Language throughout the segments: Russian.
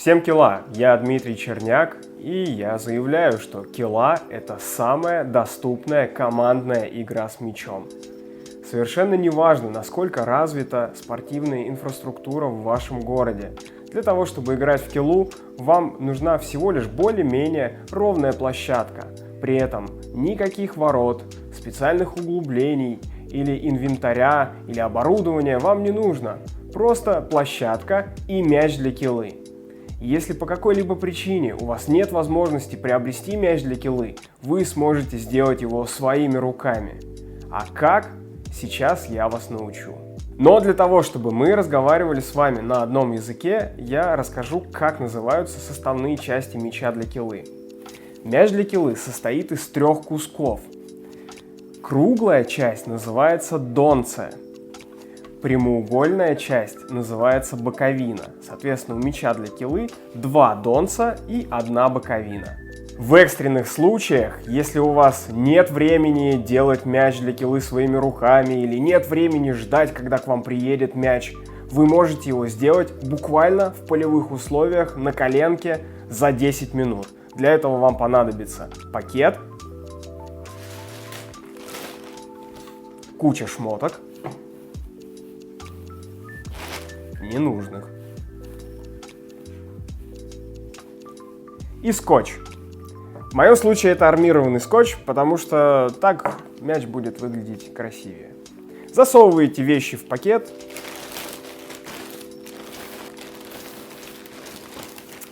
Всем килла, я Дмитрий Черняк, и я заявляю, что килла — это самая доступная командная игра с мячом. Совершенно неважно, насколько развита спортивная инфраструктура в вашем городе. Для того, чтобы играть в киллу, вам нужна всего лишь более-менее ровная площадка. При этом никаких ворот, специальных углублений или инвентаря или оборудования вам не нужно. Просто площадка и мяч для киллы. Если по какой-либо причине у вас нет возможности приобрести мяч для киллы, вы сможете сделать его своими руками. А как? Сейчас я вас научу. Но для того, чтобы мы разговаривали с вами на одном языке, я расскажу, как называются составные части мяча для киллы. Мяч для киллы состоит из 3 кусков. Круглая часть называется донце. Прямоугольная часть называется боковина. Соответственно, у мяча для киллы 2 донца и 1 боковина. В экстренных случаях, если у вас нет времени делать мяч для киллы своими руками или нет времени ждать, когда к вам приедет мяч, вы можете его сделать буквально в полевых условиях на коленке за 10 минут. Для этого вам понадобится пакет, куча шмоток, ненужных, и скотч. В моем случае это армированный скотч, потому что так мяч будет выглядеть красивее. Засовываете вещи в пакет.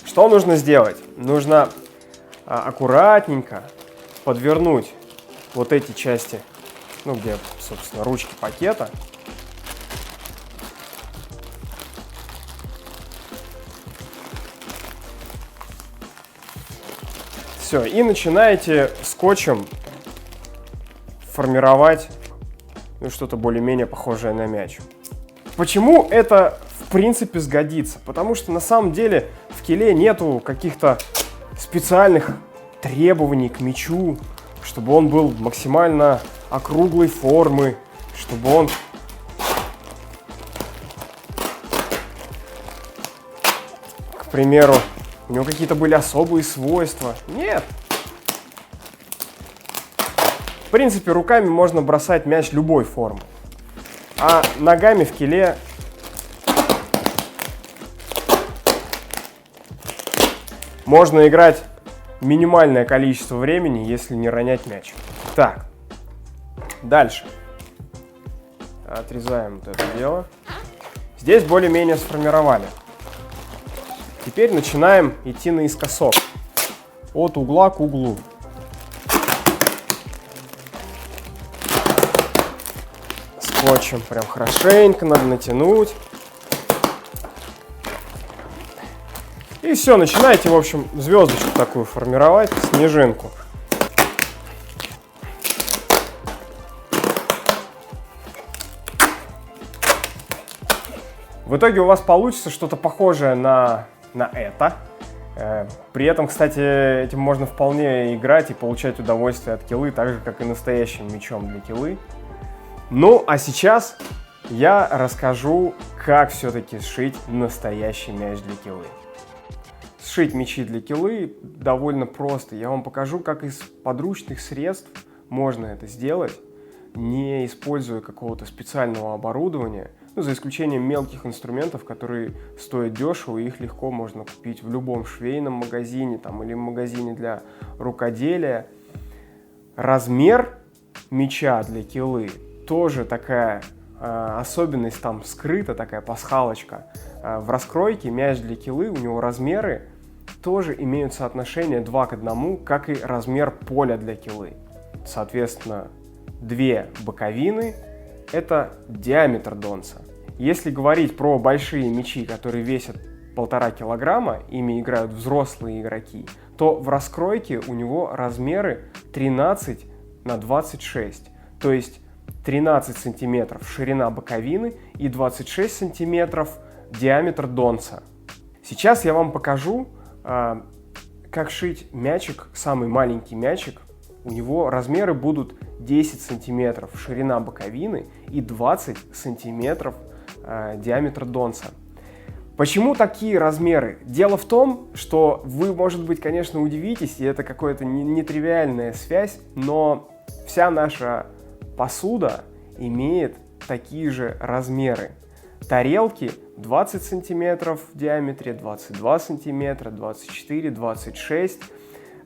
Что нужно сделать? Нужно аккуратненько подвернуть вот эти части, где, собственно, ручки пакета. Все, и начинаете скотчем формировать что-то более-менее похожее на мяч. Почему это в принципе сгодится? Потому что на самом деле в килле нету каких-то специальных требований к мячу, чтобы он был максимально округлой формы, чтобы он к примеру, у него какие-то были особые свойства. Нет. В принципе, руками можно бросать мяч любой формы. А ногами в килле можно играть минимальное количество времени, если не ронять мяч. Так. Дальше. Отрезаем вот это дело. Здесь более-менее сформировали. Теперь начинаем идти наискосок, от угла к углу. Скотчем прям хорошенько надо натянуть. И все, начинаете, в общем, звездочку такую формировать, снежинку. В итоге у вас получится что-то похожее на это. При этом, кстати, этим можно вполне играть и получать удовольствие от киллы, так же, как и настоящим мячом для киллы. Ну, а сейчас я расскажу, как все-таки сшить настоящий мяч для киллы. Сшить мячи для киллы довольно просто. Я вам покажу, как из подручных средств можно это сделать, не используя какого-то специального оборудования, за исключением мелких инструментов, которые стоят дешево, и их легко можно купить в любом швейном магазине или в магазине для рукоделия. Размер мяча для киллы тоже такая особенность, там скрыта такая пасхалочка. В раскройке мяч для киллы, у него размеры тоже имеют соотношение 2 к 1, как и размер поля для киллы. Соответственно, 2 боковины — это диаметр донца. Если говорить про большие мячи, которые весят 1,5 килограмма, ими играют взрослые игроки, то в раскройке у него размеры 13 на 26, то есть 13 сантиметров ширина боковины и 26 сантиметров диаметр донца. Сейчас я вам покажу, как шить мячик, самый маленький мячик. У него размеры будут 10 сантиметров ширина боковины и 20 сантиметров диаметр донца. Почему такие размеры? Дело в том, что вы, может быть, конечно, удивитесь, и это какая-то нетривиальная связь, но вся наша посуда имеет такие же размеры. Тарелки 20 сантиметров в диаметре, 22 сантиметра, 24, 26.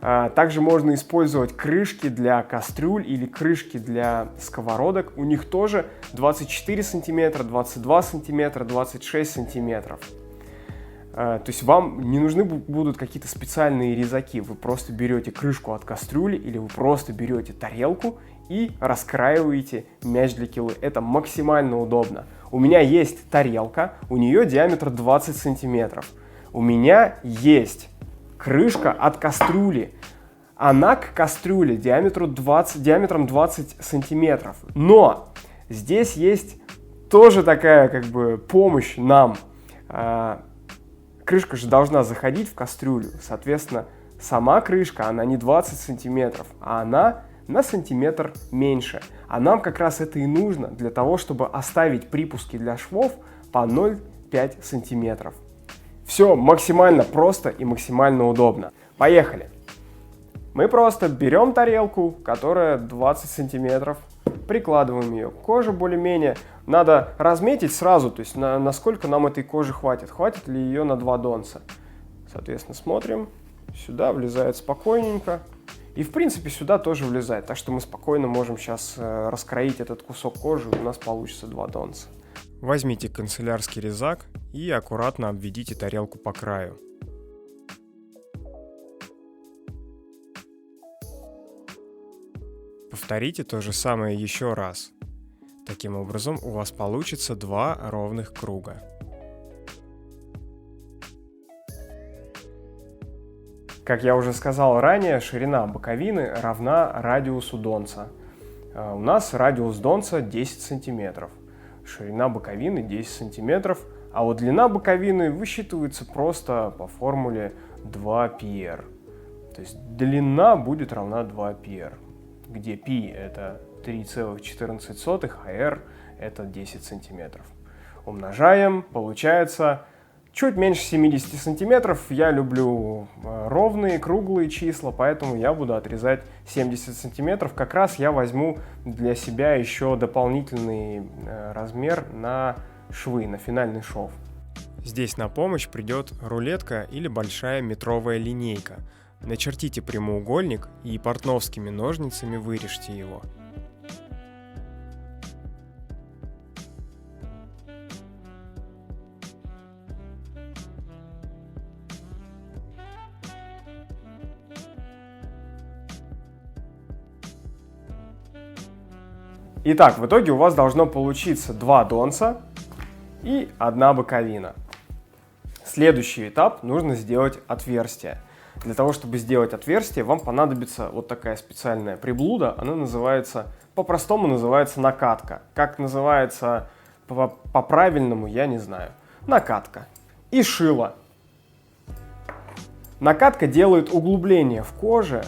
Также можно использовать крышки для кастрюль или крышки для сковородок. У них тоже 24 сантиметра, 22 сантиметра, 26 сантиметров. То есть вам не нужны будут какие-то специальные резаки. Вы просто берете крышку от кастрюли или вы просто берете тарелку и раскраиваете мяч для килы. Это максимально удобно. У меня есть тарелка, у нее диаметр 20 сантиметров. У меня есть крышка от кастрюли. Она к кастрюле диаметром 20 сантиметров. Но здесь есть тоже такая помощь нам. Крышка же должна заходить в кастрюлю. Соответственно, сама крышка, она не 20 сантиметров, а она на сантиметр меньше. А нам как раз это и нужно для того, чтобы оставить припуски для швов по 0,5 сантиметров. Все максимально просто и максимально удобно. Поехали! Мы просто берем тарелку, которая 20 сантиметров, прикладываем ее к коже более-менее. Надо разметить сразу, то есть насколько нам этой кожи хватит. Хватит ли ее на 2 донца. Соответственно, смотрим. Сюда влезает спокойненько. И, в принципе, сюда тоже влезает. Так что мы спокойно можем сейчас раскроить этот кусок кожи, и у нас получится 2 донца. Возьмите канцелярский резак и аккуратно обведите тарелку по краю. Повторите то же самое еще раз. Таким образом, у вас получится 2 ровных круга. Как я уже сказал ранее, ширина боковины равна радиусу донца. У нас радиус донца 10 сантиметров. Ширина боковины 10 сантиметров, а вот длина боковины высчитывается просто по формуле 2πr. То есть длина будет равна 2πr, где π это 3,14, а r это 10 сантиметров. Умножаем, получается чуть меньше 70 сантиметров. Я люблю ровные, круглые числа, поэтому я буду отрезать 70 сантиметров. Как раз я возьму для себя еще дополнительный размер на швы, на финальный шов. Здесь на помощь придет рулетка или большая метровая линейка. Начертите прямоугольник и портновскими ножницами вырежьте его. Итак, в итоге у вас должно получиться 2 донца и 1 боковина. Следующий этап — нужно сделать отверстие. Для того, чтобы сделать отверстие, вам понадобится вот такая специальная приблуда. Она называется, по-простому называется накатка. Как называется по-правильному, я не знаю. Накатка. И шило. Накатка делает углубление в коже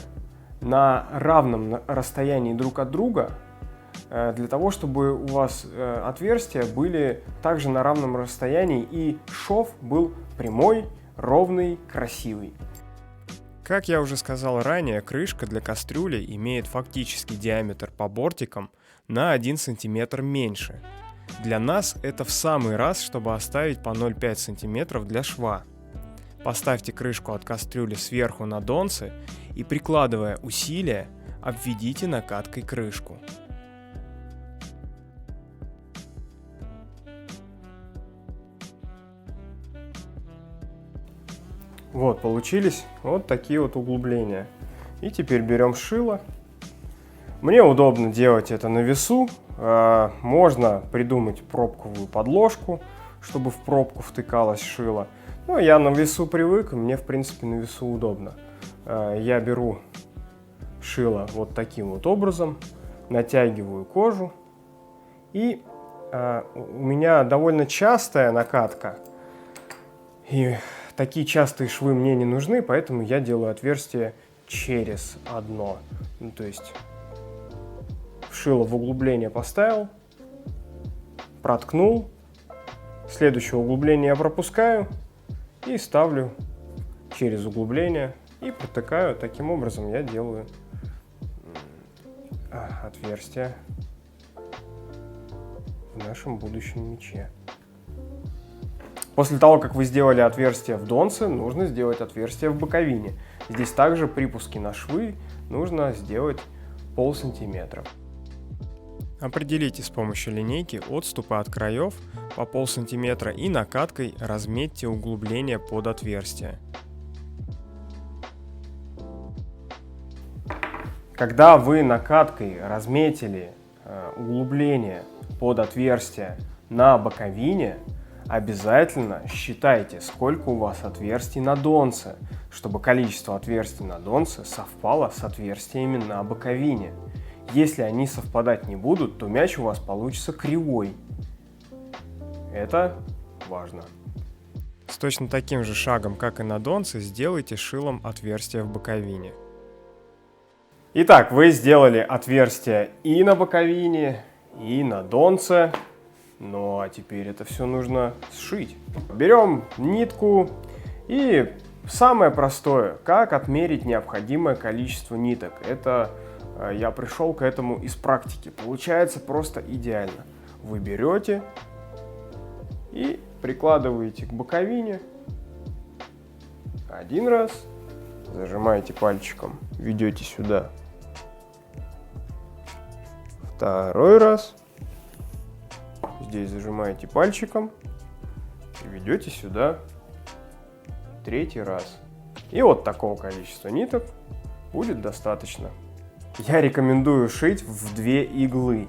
на равном расстоянии друг от друга, для того, чтобы у вас отверстия были также на равном расстоянии и шов был прямой, ровный, красивый. Как я уже сказал ранее, крышка для кастрюли имеет фактический диаметр по бортикам на 1 см меньше. Для нас это в самый раз, чтобы оставить по 0,5 см для шва. Поставьте крышку от кастрюли сверху на донцы и, прикладывая усилия, обведите накаткой крышку. Вот, получились вот такие вот углубления. И теперь берем шило. Мне удобно делать это на весу. Можно придумать пробковую подложку, чтобы в пробку втыкалось шило. Но я на весу привык, и мне, в принципе, на весу удобно. Я беру шило вот таким вот образом, натягиваю кожу. И у меня довольно частая накатка. И такие частые швы мне не нужны, поэтому я делаю отверстие через одно. Ну, то есть шило в углубление поставил, проткнул Следующее углубление я пропускаю и ставлю через углубление и протыкаю. Таким образом я делаю отверстие в нашем будущем мече. После того, как вы сделали отверстие в донце, нужно сделать отверстие в боковине. Здесь также припуски на швы нужно сделать полсантиметра. Определите с помощью линейки отступы от краев по полсантиметра и накаткой разметьте углубление под отверстие. Когда вы накаткой разметили углубление под отверстие на боковине, обязательно считайте, сколько у вас отверстий на донце, чтобы количество отверстий на донце совпало с отверстиями на боковине. Если они совпадать не будут, то мяч у вас получится кривой. Это важно. С точно таким же шагом, как и на донце, сделайте шилом отверстие в боковине. Итак, вы сделали отверстие и на боковине, и на донце. Ну а теперь это все нужно сшить. Берем нитку и самое простое, как отмерить необходимое количество ниток. Это я пришел к этому из практики. Получается просто идеально. Вы берете и прикладываете к боковине один раз, зажимаете пальчиком, ведете сюда. Второй раз. Здесь зажимаете пальчиком и ведете сюда. Третий раз. И вот такого количества ниток будет достаточно. Я рекомендую шить в 2 иглы.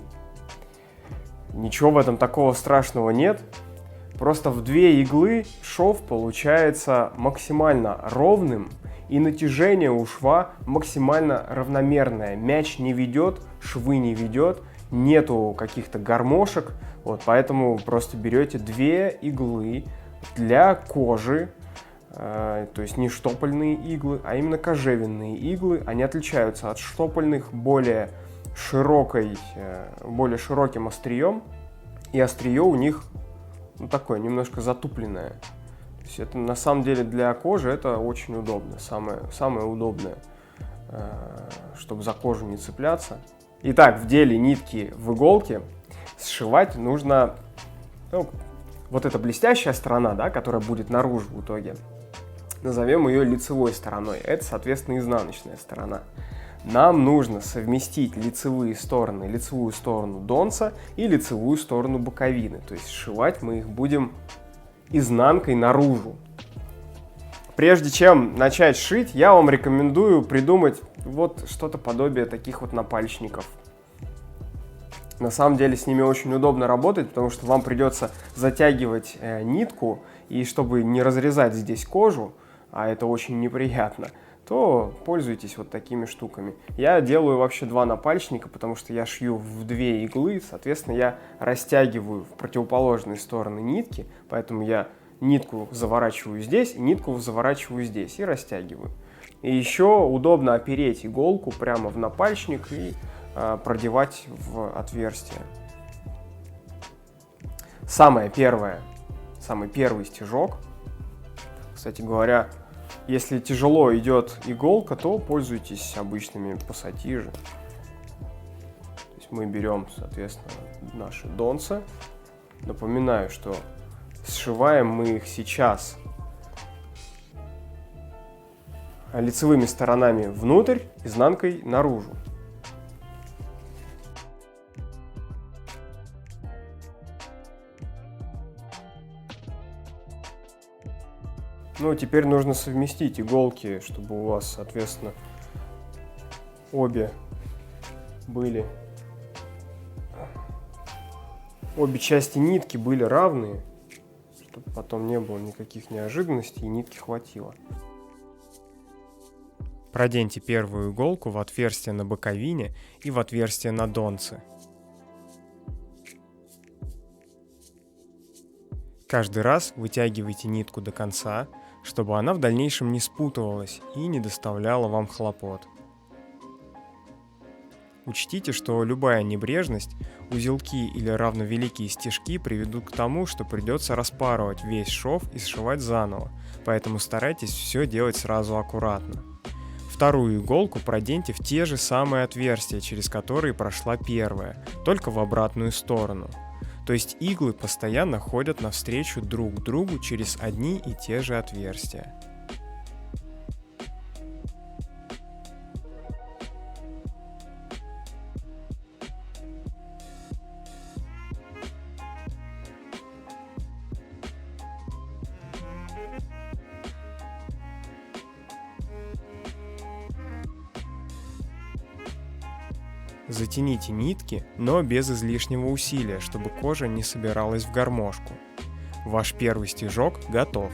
Ничего в этом такого страшного нет. Просто в 2 иглы шов получается максимально ровным, и натяжение у шва максимально равномерное. Мяч не ведет, швы не ведет, нету каких-то гармошек. Вот, поэтому просто берете 2 иглы для кожи, то есть не штопольные иглы, а именно кожевенные иглы. Они отличаются от штопольных более широким острием, и острие у них такое немножко затупленное. То есть это на самом деле для кожи это очень удобно, самое удобное, чтобы за кожу не цепляться. Итак, вдели нитки в иголки, сшивать нужно, вот эта блестящая сторона, да, которая будет наружу в итоге, назовем ее лицевой стороной, это, соответственно, изнаночная сторона. Нам нужно совместить лицевую сторону донца и лицевую сторону боковины, то есть сшивать мы их будем изнанкой наружу. Прежде чем начать шить, я вам рекомендую придумать вот что-то подобие таких вот напальчников. На самом деле с ними очень удобно работать, потому что вам придется затягивать нитку, и чтобы не разрезать здесь кожу, а это очень неприятно, то пользуйтесь вот такими штуками. Я делаю вообще 2 напальчника, потому что я шью в 2 иглы, соответственно, я растягиваю в противоположные стороны нитки, поэтому я нитку заворачиваю здесь, нитку заворачиваю здесь и растягиваю. И еще удобно опереть иголку прямо в напальчник и продевать в отверстие. Самый первый стежок. Кстати говоря, если тяжело идет иголка, то пользуйтесь обычными пассатижи. То есть мы берем, соответственно, наши донцы. Напоминаю, что сшиваем мы их сейчас лицевыми сторонами внутрь, изнанкой наружу. Ну, теперь нужно совместить иголки, чтобы у вас, соответственно, обе части нитки были равные, чтобы потом не было никаких неожиданностей и нитки хватило. Проденьте первую иголку в отверстие на боковине и в отверстие на донце. Каждый раз вытягивайте нитку до конца, чтобы она в дальнейшем не спутывалась и не доставляла вам хлопот. Учтите, что любая небрежность, узелки или равновеликие стежки приведут к тому, что придется распарывать весь шов и сшивать заново, поэтому старайтесь все делать сразу аккуратно. Вторую иголку проденьте в те же самые отверстия, через которые прошла первая, только в обратную сторону. То есть иглы постоянно ходят навстречу друг другу через одни и те же отверстия. Затяните нитки, но без излишнего усилия, чтобы кожа не собиралась в гармошку. Ваш первый стежок готов.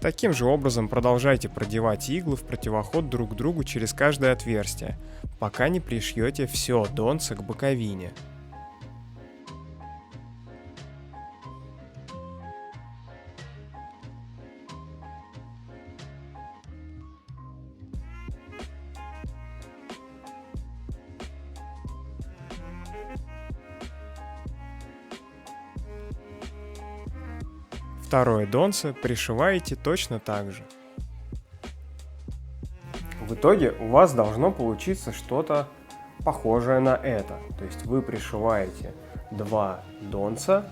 Таким же образом продолжайте продевать иглы в противоход друг к другу через каждое отверстие, пока не пришьете все донце к боковине. Второе донце пришиваете точно так же. В итоге у вас должно получиться что-то похожее на это. То есть вы пришиваете два донца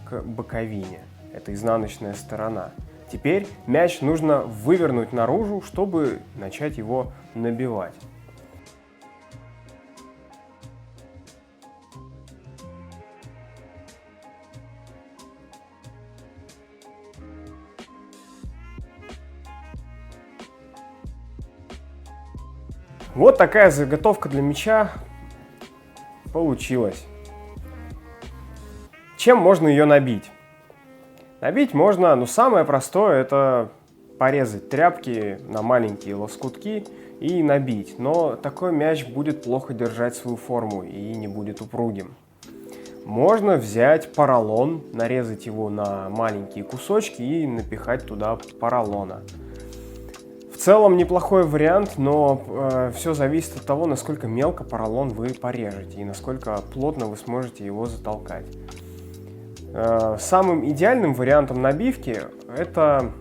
к боковине. Это изнаночная сторона. Теперь мяч нужно вывернуть наружу, чтобы начать его набивать. Вот такая заготовка для мяча получилась. Чем можно ее набить? Набить можно, самое простое, это порезать тряпки на маленькие лоскутки и набить. Но такой мяч будет плохо держать свою форму и не будет упругим. Можно взять поролон, нарезать его на маленькие кусочки и напихать туда поролона. В целом неплохой вариант, но все зависит от того, насколько мелко поролон вы порежете и насколько плотно вы сможете его затолкать. Самым идеальным вариантом набивки это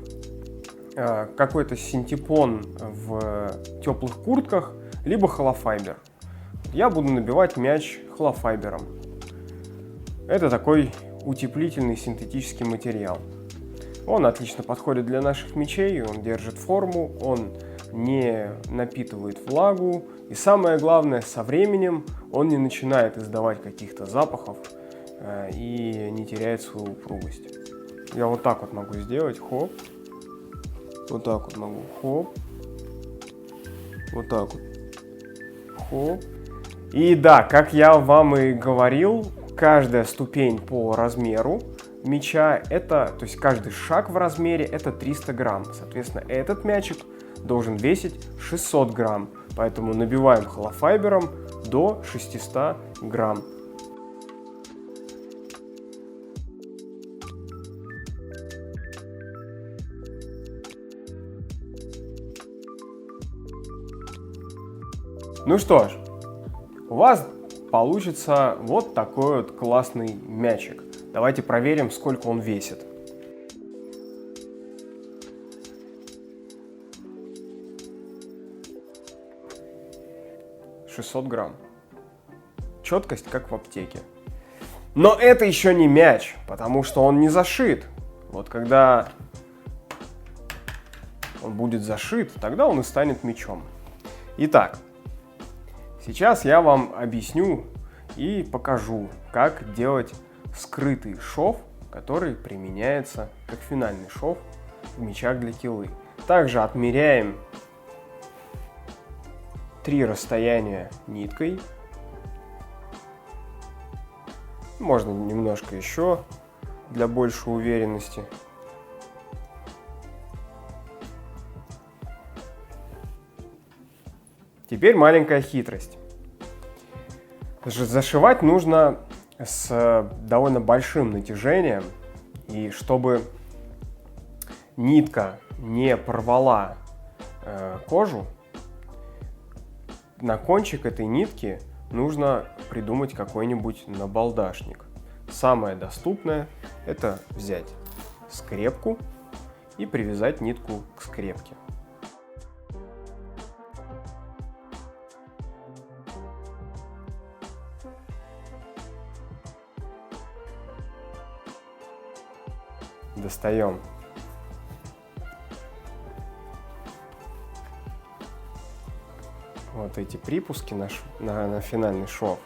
какой-то синтепон в теплых куртках, либо холофайбер. Я буду набивать мяч холофайбером. Это такой утеплительный синтетический материал. Он отлично подходит для наших мячей, он держит форму, он не напитывает влагу. И самое главное, со временем он не начинает издавать каких-то запахов и не теряет свою упругость. Я вот так вот могу сделать, хоп. Вот так вот могу, хоп. Вот так вот, хоп. И да, как я вам и говорил, каждая ступень по размеру мяча, то есть каждый шаг в размере это 300 грамм. Соответственно, этот мячик должен весить 600 грамм. Поэтому набиваем холофайбером до 600 грамм. Ну что ж, у вас получится вот такой вот классный мячик. Давайте проверим, сколько он весит. — 600 грамм. Четкость, как в аптеке. Но это еще не мяч, потому что он не зашит. Вот когда он будет зашит, тогда он и станет мячом. Итак, сейчас я вам объясню и покажу, как делать скрытый шов, который применяется как финальный шов в мячах для килы. Также отмеряем 3 расстояния ниткой. Можно немножко еще для большей уверенности. Теперь маленькая хитрость. Зашивать нужно с довольно большим натяжением, и чтобы нитка не порвала кожу, на кончик этой нитки нужно придумать какой-нибудь набалдашник. Самое доступное – это взять скрепку и привязать нитку к скрепке. Достаем вот эти припуски на финальный шов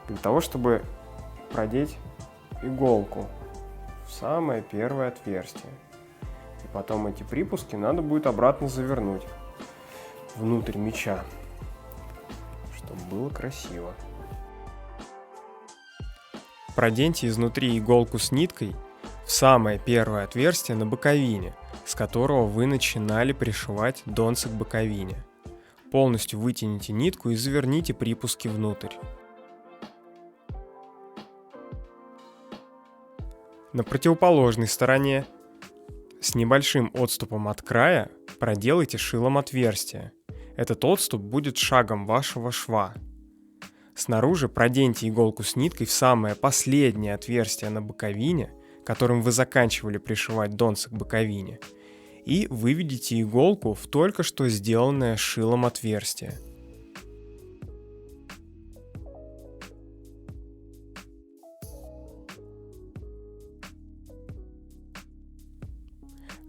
для того, чтобы продеть иголку в самое первое отверстие. И потом эти припуски надо будет обратно завернуть внутрь меча, чтобы было красиво. Проденьте изнутри иголку с ниткой в самое первое отверстие на боковине, с которого вы начинали пришивать донцы к боковине. Полностью вытяните нитку и заверните припуски внутрь. На противоположной стороне с небольшим отступом от края проделайте шилом отверстие. Этот отступ будет шагом вашего шва. Снаружи проденьте иголку с ниткой в самое последнее отверстие на боковине, которым вы заканчивали пришивать донцы к боковине, и выведите иголку в только что сделанное шилом отверстие.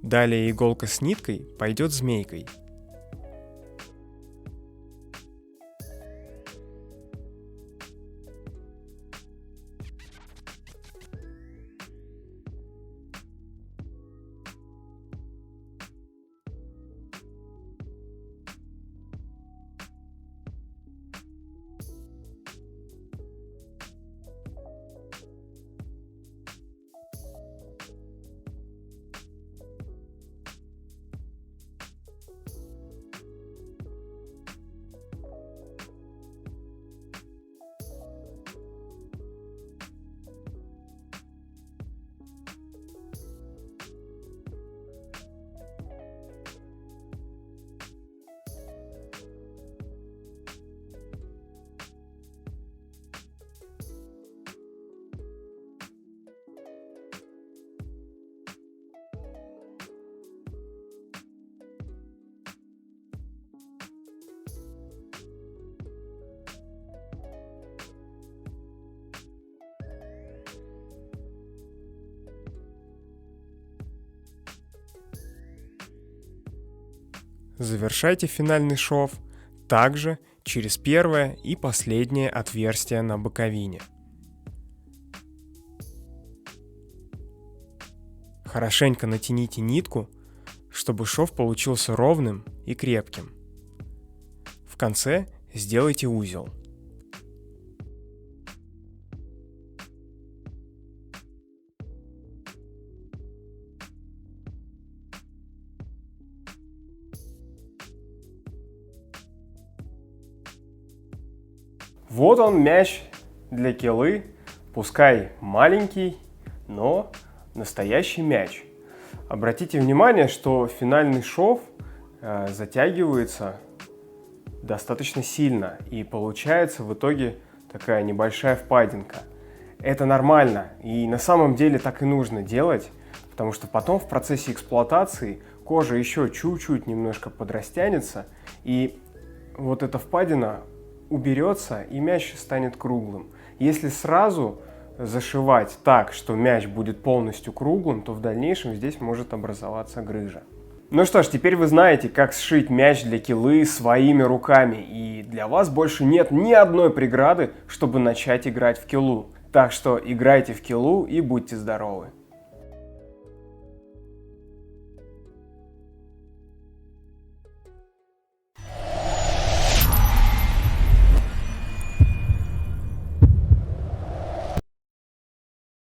Далее иголка с ниткой пойдет змейкой. Завершайте финальный шов также через первое и последнее отверстие на боковине. Хорошенько натяните нитку, чтобы шов получился ровным и крепким. В конце сделайте узел. Вот он, мяч для килы, пускай маленький, но настоящий мяч. Обратите внимание, что финальный шов затягивается достаточно сильно, и получается в итоге такая небольшая впадинка. Это нормально, и на самом деле так и нужно делать, потому что потом в процессе эксплуатации кожа еще чуть-чуть немножко подрастянется, и вот эта впадина уберется, и мяч станет круглым. Если сразу зашивать так, что мяч будет полностью круглым, то в дальнейшем здесь может образоваться грыжа. Ну что ж, теперь вы знаете, как сшить мяч для килы своими руками, и для вас больше нет ни одной преграды, чтобы начать играть в килу. Так что играйте в килу и будьте здоровы!